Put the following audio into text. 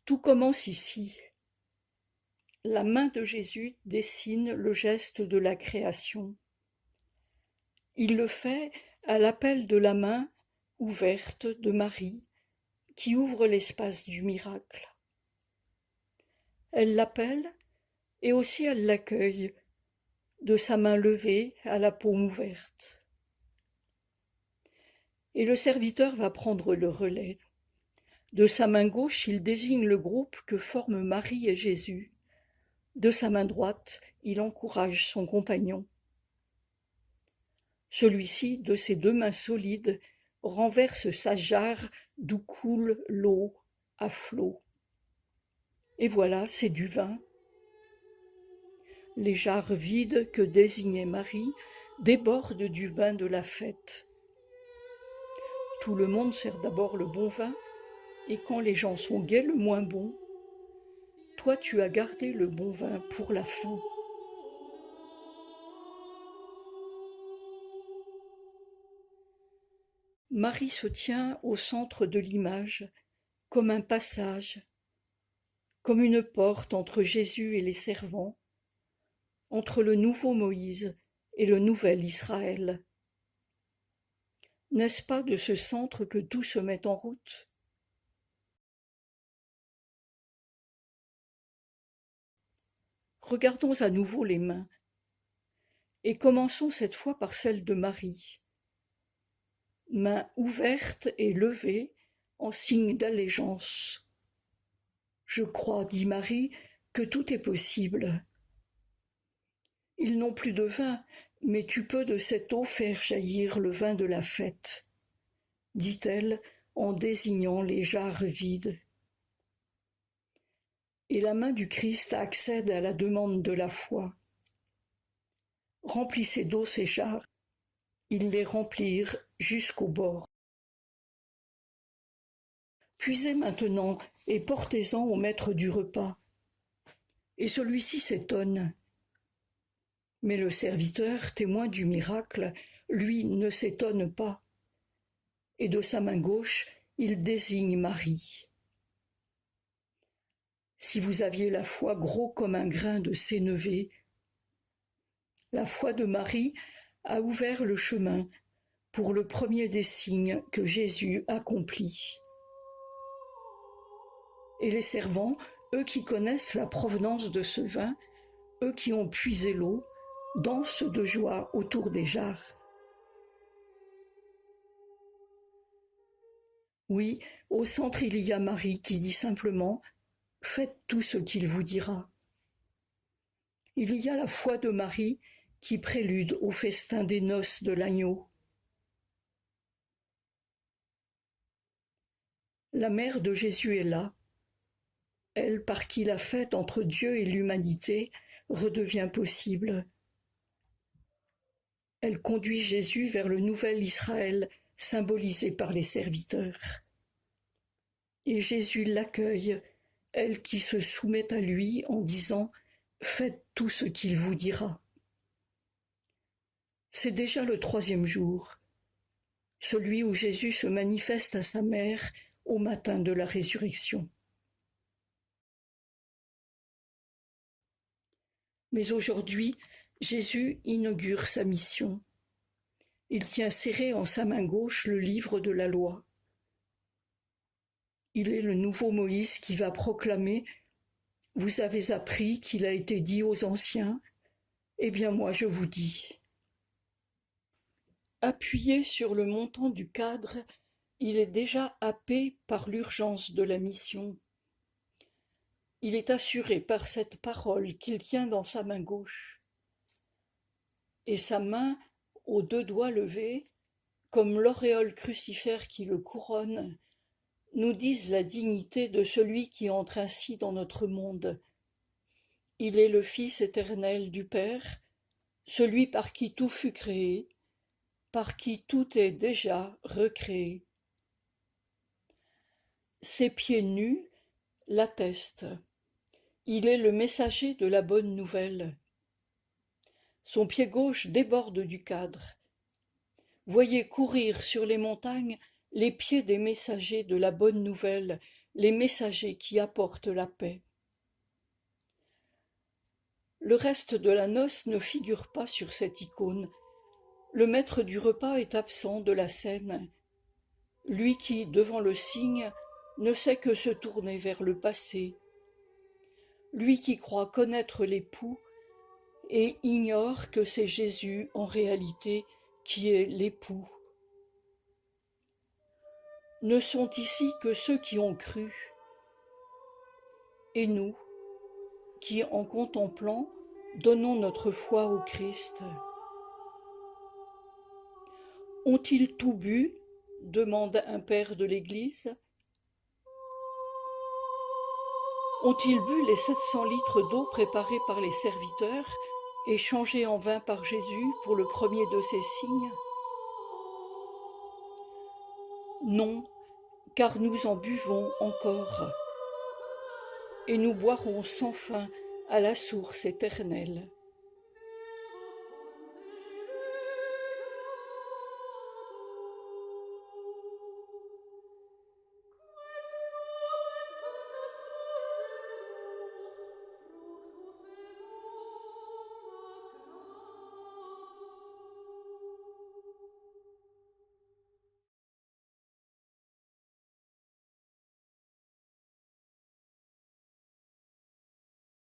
Tout commence ici. La main de Jésus dessine le geste de la création. Il le fait à l'appel de la main ouverte de Marie, qui ouvre l'espace du miracle. Elle l'appelle et aussi elle l'accueille, de sa main levée à la paume ouverte. Et le serviteur va prendre le relais. De sa main gauche, il désigne le groupe que forment Marie et Jésus. De sa main droite, il encourage son compagnon. Celui-ci, de ses deux mains solides, renverse sa jarre d'où coule l'eau à flots. Et voilà, c'est du vin. Les jarres vides que désignait Marie débordent du vin de la fête. Tout le monde sert d'abord le bon vin, et quand les gens sont gais, le moins bon. Toi, tu as gardé le bon vin pour la fin. Marie se tient au centre de l'image, comme un passage, comme une porte entre Jésus et les servants, entre le nouveau Moïse et le nouvel Israël. N'est-ce pas de ce centre que tout se met en route? Regardons à nouveau les mains, et commençons cette fois par celle de Marie. Main ouverte et levée en signe d'allégeance. Je crois, dit Marie, que tout est possible. Ils n'ont plus de vin, mais tu peux de cette eau faire jaillir le vin de la fête, dit-elle en désignant les jarres vides. Et la main du Christ accède à la demande de la foi. Remplissez d'eau ces jarres. Ils les remplirent jusqu'au bord. Puisez maintenant et portez-en au maître du repas. Et celui-ci s'étonne. Mais le serviteur, témoin du miracle, lui ne s'étonne pas. Et de sa main gauche, il désigne Marie. Si vous aviez la foi gros comme un grain de sénévé, la foi de Marie a ouvert le chemin pour le premier des signes que Jésus accomplit. Et les servants, eux qui connaissent la provenance de ce vin, eux qui ont puisé l'eau, dansent de joie autour des jarres. Oui, au centre il y a Marie qui dit simplement « Faites tout ce qu'il vous dira ». Il y a la foi de Marie qui prélude au festin des noces de l'agneau. La mère de Jésus est là, elle par qui la fête entre Dieu et l'humanité redevient possible. Elle conduit Jésus vers le nouvel Israël symbolisé par les serviteurs. Et Jésus l'accueille, elle qui se soumet à lui en disant « Faites tout ce qu'il vous dira ». C'est déjà le troisième jour, celui où Jésus se manifeste à sa mère au matin de la résurrection. Mais aujourd'hui, Jésus inaugure sa mission. Il tient serré en sa main gauche le livre de la loi. Il est le nouveau Moïse qui va proclamer « Vous avez appris qu'il a été dit aux anciens, eh bien moi je vous dis ». Appuyé sur le montant du cadre, il est déjà happé par l'urgence de la mission. Il est assuré par cette parole qu'il tient dans sa main gauche. Et sa main, aux deux doigts levés, comme l'auréole crucifère qui le couronne, nous disent la dignité de celui qui entre ainsi dans notre monde. Il est le Fils éternel du Père, celui par qui tout fut créé, par qui tout est déjà recréé. Ses pieds nus l'attestent. Il est le messager de la bonne nouvelle. Son pied gauche déborde du cadre. Voyez courir sur les montagnes les pieds des messagers de la bonne nouvelle les messagers qui apportent la paix. Le reste de la noce ne figure pas sur cette icône. Le maître du repas est absent de la scène. Lui qui, devant le cygne, ne sait que se tourner vers le passé. Lui qui croit connaître l'époux et ignore que c'est Jésus en réalité qui est l'époux. Ne sont ici que ceux qui ont cru. Et nous, qui en contemplant, donnons notre foi au Christ. Ont-ils tout bu ? Demande un père de l'Église. Ont-ils bu les 700 litres d'eau préparés par les serviteurs et changés en vin par Jésus pour le premier de ses signes ? Non, car nous en buvons encore, et nous boirons sans fin à la source éternelle.